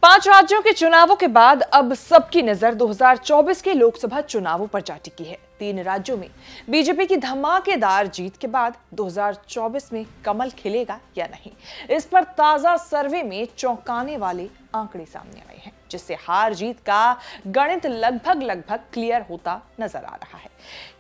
5 राज्यों के चुनावों के बाद अब सबकी नजर 2024 के लोकसभा चुनावों पर जा टिकी है। 3 राज्यों में बीजेपी की धमाकेदार जीत के बाद 2024 में कमल खिलेगा या नहीं, इस पर ताजा सर्वे में चौंकाने वाले आंकड़े सामने आए हैं, जिससे हार जीत का गणित लगभग क्लियर होता नजर आ रहा है।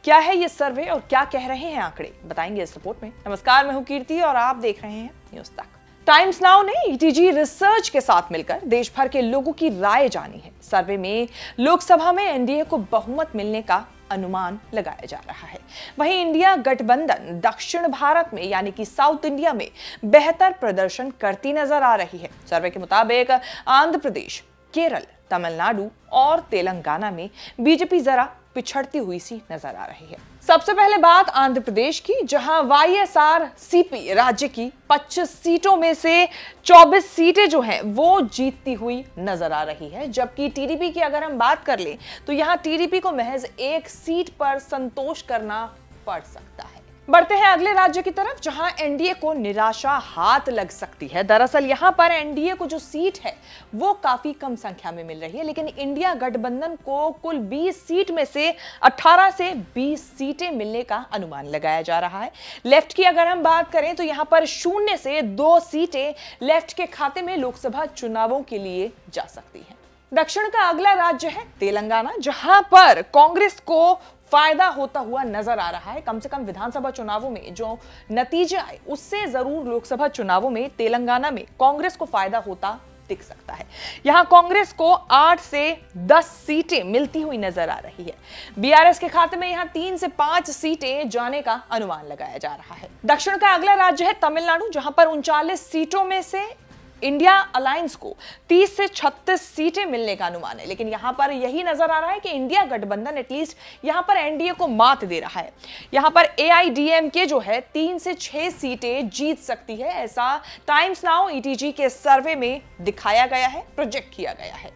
क्या है ये सर्वे और क्या कह रहे हैं आंकड़े, बताएंगे इस रिपोर्ट में। नमस्कार, मैं हूं कीर्ति और आप देख रहे हैं न्यूज तक। टाइम्स नाउ ने ईटीजी रिसर्च के साथ मिलकर देश भर के लोगों की राय जानी है। सर्वे में लोकसभा में एनडीए को बहुमत मिलने का अनुमान लगाया जा रहा है। वहीं इंडिया गठबंधन दक्षिण भारत में यानी कि साउथ इंडिया में बेहतर प्रदर्शन करती नजर आ रही है। सर्वे के मुताबिक आंध्र प्रदेश, केरल, तमिलनाडु और तेलंगाना में बीजेपी जरा पिछड़ती हुई सी नजर आ रही है। सबसे पहले बात आंध्र प्रदेश की, जहां वाईएसआरसीपी राज्य की 25 सीटों में से 24 सीटें जो हैं वो जीतती हुई नजर आ रही है, जबकि टीडीपी की अगर हम बात कर लें तो यहां टीडीपी को महज 1 सीट पर संतोष करना पड़ सकता है। बढ़ते हैं अगले राज्य की तरफ, जहां एनडीए को निराशा हाथ लग सकती है। दरअसल यहां पर एनडीए को जो सीट है वो काफी कम संख्या में मिल रही है, लेकिन इंडिया गठबंधन को कुल 20 सीट में से 18 से 20 सीटें मिलने का अनुमान लगाया जा रहा है। लेफ्ट की अगर हम बात करें तो यहां पर 0 से 2 सीटें लेफ्ट के खाते में लोकसभा चुनावों के लिए जा सकती हैं। दक्षिण का अगला राज्य है तेलंगाना, जहां पर कांग्रेस को फायदा होता हुआ नजर आ रहा है। कम से कम विधानसभा चुनावों में जो नतीजे आए उससे जरूर लोकसभा चुनावों में तेलंगाना में कांग्रेस को फायदा होता दिख सकता है। यहां कांग्रेस को 8 से 10 सीटें मिलती हुई नजर आ रही है। बीआरएस के खाते में यहां 3 से 5 सीटें जाने का अनुमान लगाया जा रहा है। दक्षिण का अगला राज्य है तमिलनाडु, जहां पर 39 सीटों में से इंडिया अलायंस को 30 से 36 सीटें मिलने का अनुमान है, लेकिन यहां पर यही नजर आ रहा है कि इंडिया गठबंधन एटलीस्ट यहां पर एनडीए को मात दे रहा है। यहां पर एआईडीएमके जो है 3 से 6 सीटें जीत सकती है, ऐसा टाइम्स नाउ ईटीजी के सर्वे में दिखाया गया है, प्रोजेक्ट किया गया है।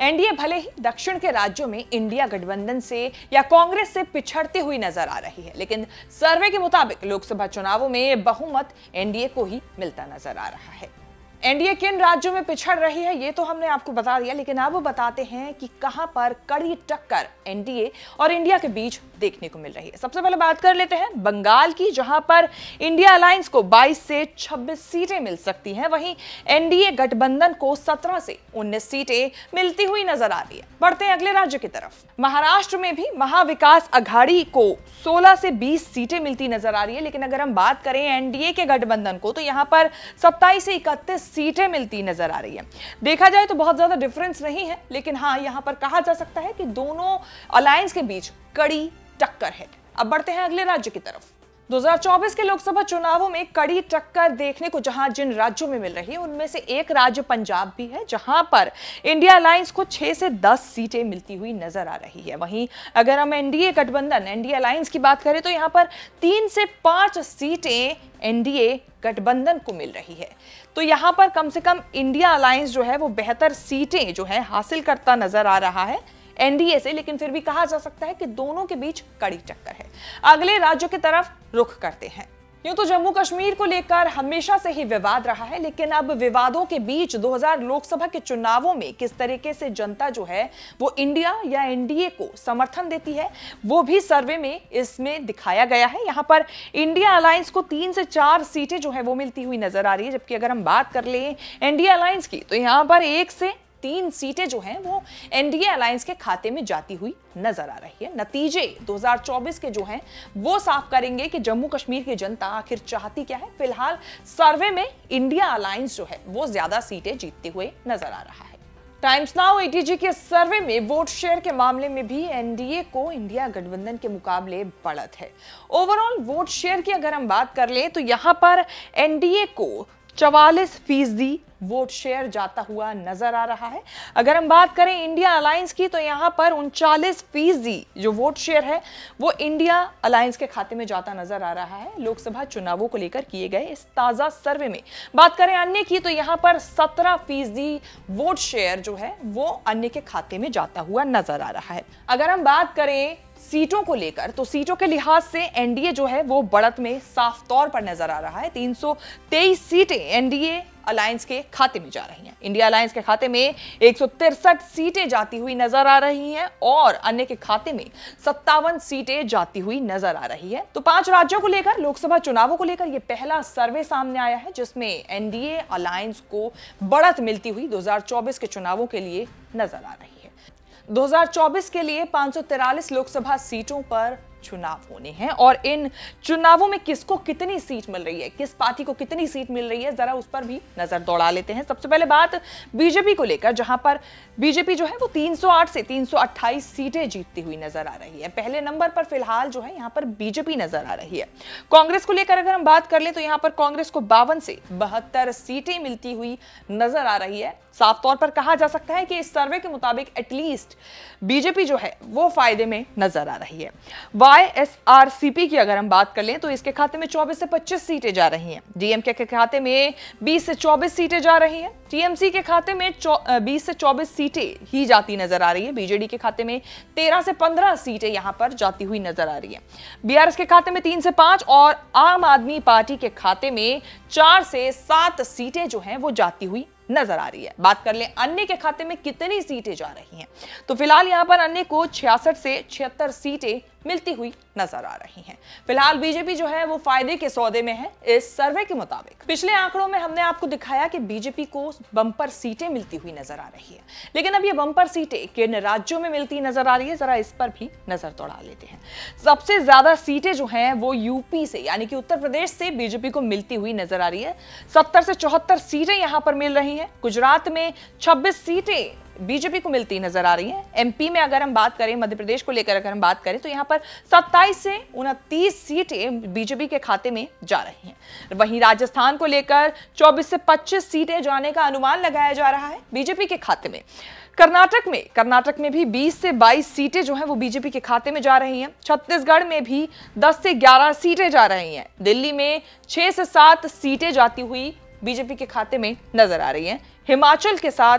एनडीए भले ही दक्षिण के राज्यों में इंडिया गठबंधन से या कांग्रेस से पिछड़ती हुई नजर आ रही है, लेकिन सर्वे के मुताबिक लोकसभा चुनावों में बहुमत एनडीए को ही मिलता नजर आ रहा है। एनडीए किन राज्यों में पिछड़ रही है ये तो हमने आपको बता दिया, लेकिन अब बताते हैं कि कहां पर कड़ी टक्कर एनडीए और इंडिया के बीच देखने को मिल रही है। सबसे पहले बात कर लेते हैं बंगाल की, जहां पर इंडिया अलायंस को 22 से 26 सीटें मिल सकती हैं। वहीं एनडीए गठबंधन को 17 से 19 सीटें मिलती हुई नजर आ रही है। बढ़ते हैं अगले राज्य की तरफ। महाराष्ट्र में भी महाविकास अघाड़ी को 16 से 20 सीटें मिलती नजर आ रही है, लेकिन अगर हम बात करें एनडीए के गठबंधन को तो यहां पर 27 से 31 सीटें मिलती नजर आ रही है। देखा जाए तो बहुत ज्यादा डिफरेंस नहीं है, लेकिन हाँ यहां पर कहा जा सकता है कि दोनों अलायंस के बीच कड़ी टक्कर है। अब बढ़ते हैं अगले राज्य की तरफ। 2024 के लोकसभा चुनावों में कड़ी टक्कर देखने को जहां जिन राज्यों में मिल रही है उनमें से एक राज्य पंजाब भी है, जहां पर इंडिया अलायंस को 6 से 10 सीटें मिलती हुई नजर आ रही है। वहीं अगर हम एनडीए गठबंधन एनडीए अलायंस की बात करें तो यहां पर 3 से 5 सीटें एनडीए गठबंधन को मिल रही है। तो यहां पर कम से कम इंडिया अलायंस जो है वो बेहतर सीटें जो है हासिल करता नजर आ रहा है एनडीए से, लेकिन फिर भी कहा जा सकता है कि दोनों के बीच कड़ी टक्कर है। अगले राज्यों की तरफ रुख करते हैं। यूं तो जम्मू कश्मीर को लेकर हमेशा से ही विवाद रहा है, लेकिन अब विवादों के बीच 2000 लोकसभा के चुनावों में किस तरीके से जनता जो है वो इंडिया या एनडीए को समर्थन देती है वो भी सर्वे में इसमें दिखाया गया है। यहां पर इंडिया अलायंस को 3 से 4 सीटें जो है वो मिलती हुई नजर आ रही है, जबकि अगर हम बात कर लें एनडीए अलायंस की तो यहां पर 1 से 3 सीटें जो हैं वो एनडीए अलायंस के खाते में जाती हुई नजर आ रही है। नतीजे 2024 के जो हैं वो साफ करेंगे कि जम्मू कश्मीर की जनता आखिर चाहती क्या है। फिलहाल सर्वे में इंडिया अलायंस जो है वो ज्यादा सीटें जीतते हुए नजर आ रहा है। टाइम्स नाउ ईटीजी के सर्वे में वोट शेयर के मामले में भी एनडीए को इंडिया गठबंधन के मुकाबले बढ़त है। ओवरऑल वोट शेयर की अगर हम बात कर लें तो यहां पर एनडीए को 44% वोट शेयर जाता हुआ नजर आ रहा है। अगर हम बात करें इंडिया अलायंस की तो यहां पर 39% जो वोट शेयर है वो इंडिया अलायंस के खाते में जाता नजर आ रहा है। लोकसभा चुनावों को लेकर किए गए इस ताजा सर्वे में बात करें अन्य की तो यहां पर 17% वोट शेयर जो है वो अन्य के खाते में जाता हुआ नजर आ रहा है। अगर हम बात करें सीटों को लेकर तो सीटों के लिहाज से एनडीए जो है वो बढ़त में साफ तौर पर नजर आ रहा है। 323 सीटें एनडीए अलायंस के खाते में जा रही हैं। इंडिया अलायंस के खाते में 163 सीटें जाती हुई नजर आ रही हैं और अन्य के खाते में 57 सीटें जाती हुई नजर आ रही है। तो 5 राज्यों को लेकर लोकसभा चुनावों को लेकर यह पहला सर्वे सामने आया है जिसमें एनडीए अलायंस को बढ़त मिलती हुई 2024 के चुनावों के लिए नजर आ रही है। 2024 के लिए 543 लोकसभा सीटों पर चुनाव होने हैं और इन चुनावों में किसको कितनी सीट मिल रही है, किस पार्टी को कितनी सीट मिल रही है, जरा उस पर भी नजर दौड़ा लेते हैं। सबसे पहले बात बीजेपी को लेकर, जहां पर बीजेपी जो है वो 308 से 328 सीटें जीतती हुई नजर आ रही है। पहले नंबर पर फिलहाल जो है यहां पर बीजेपी नजर आ रही है। कांग्रेस को लेकर अगर हम बात कर ले तो यहां पर कांग्रेस को 52 से 72 सीटें मिलती हुई नजर आ रही है। साफ तौर पर कहा जा सकता है कि इस सर्वे के मुताबिक एटलीस्ट बीजेपी जो है वो फायदे में नजर आ रही है। वाईएसआरसीपी की अगर हम बात कर लें तो इसके खाते में 24 से 25 सीटें जा रही हैं। डीएमके के खाते में 20 से 24 सीटें जा रही हैं। टीएमसी के खाते में 20 से 24 सीटें ही जाती नजर आ रही है। बीजेडी के खाते में 13 से 15 सीटें यहां पर जाती हुई नजर आ रही है। बीआरएस के खाते में 3 से 5 और आम आदमी पार्टी के खाते में 4 से 7 सीटें जो हैं वो जाती हुई नजर आ रही है। बात कर ले अन्य के खाते में कितनी सीटें जा रही हैं तो फिलहाल यहां पर अन्य को 66 से 76 सीटें मिलती हुई नजर आ रही हैं। फिलहाल बीजेपी जो है वो फायदे के सौदे में है इस सर्वे के मुताबिक। पिछले आंकड़ों में हमने आपको दिखाया कि बीजेपी को बंपर सीटें मिलती हुई नजर आ रही है, लेकिन अब ये बंपर सीटें किन राज्यों में मिलती नजर आ रही है, जरा इस पर भी नजर दौड़ा लेते हैं। सबसे ज्यादा सीटें जो हैं वो यूपी से यानी कि उत्तर प्रदेश से बीजेपी को मिलती हुई नजर आ रही है। 70 से 74 सीटें यहां पर मिल रही हैं। गुजरात में 26 सीटें बीजेपी को मिलती नजर आ रही हैं। एमपी में अगर हम बात करें, मध्य प्रदेश को लेकर अगर हम बात करें तो यहां पर 27 से 29 सीटें बीजेपी के खाते में जा रही हैं। वहीं राजस्थान को लेकर 24 से 25 सीटें जाने का अनुमान लगाया जा रहा है बीजेपी के खाते में। कर्नाटक में भी 20 से 22 सीटें जो हैं वो बीजेपी के खाते में जा रही हैं। छत्तीसगढ़ में भी 10 से 11 सीटें जा रही हैं। दिल्ली में 6 से 7 सीटें जाती हुई बीजेपी के खाते में नजर आ रही हैं। हिमाचल के साथ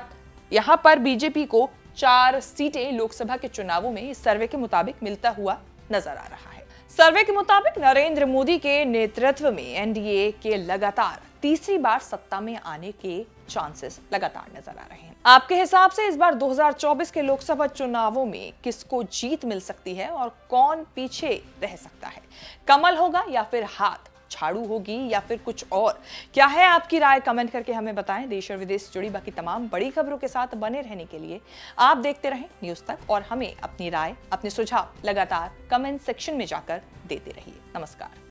यहां पर बीजेपी को 4 सीटें लोकसभा के चुनावों में इस सर्वे के मुताबिक मिलता हुआ नजर आ रहा है। सर्वे के मुताबिक नरेंद्र मोदी के नेतृत्व में एनडीए के लगातार तीसरी बार सत्ता में आने के चांसेस लगातार नजर आ रहे हैं। आपके हिसाब से इस बार 2024 के लोकसभा चुनावों में किसको जीत मिल सकती है और कौन पीछे रह सकता है? कमल होगा या फिर हाथ झाड़ू होगी या फिर कुछ और? क्या है आपकी राय? कमेंट करके हमें बताएं। देश और विदेश से जुड़ी बाकी तमाम बड़ी खबरों के साथ बने रहने के लिए आप देखते रहें न्यूज़ तक और हमें अपनी राय, अपने सुझाव लगातार कमेंट सेक्शन में जाकर देते रहिए। नमस्कार।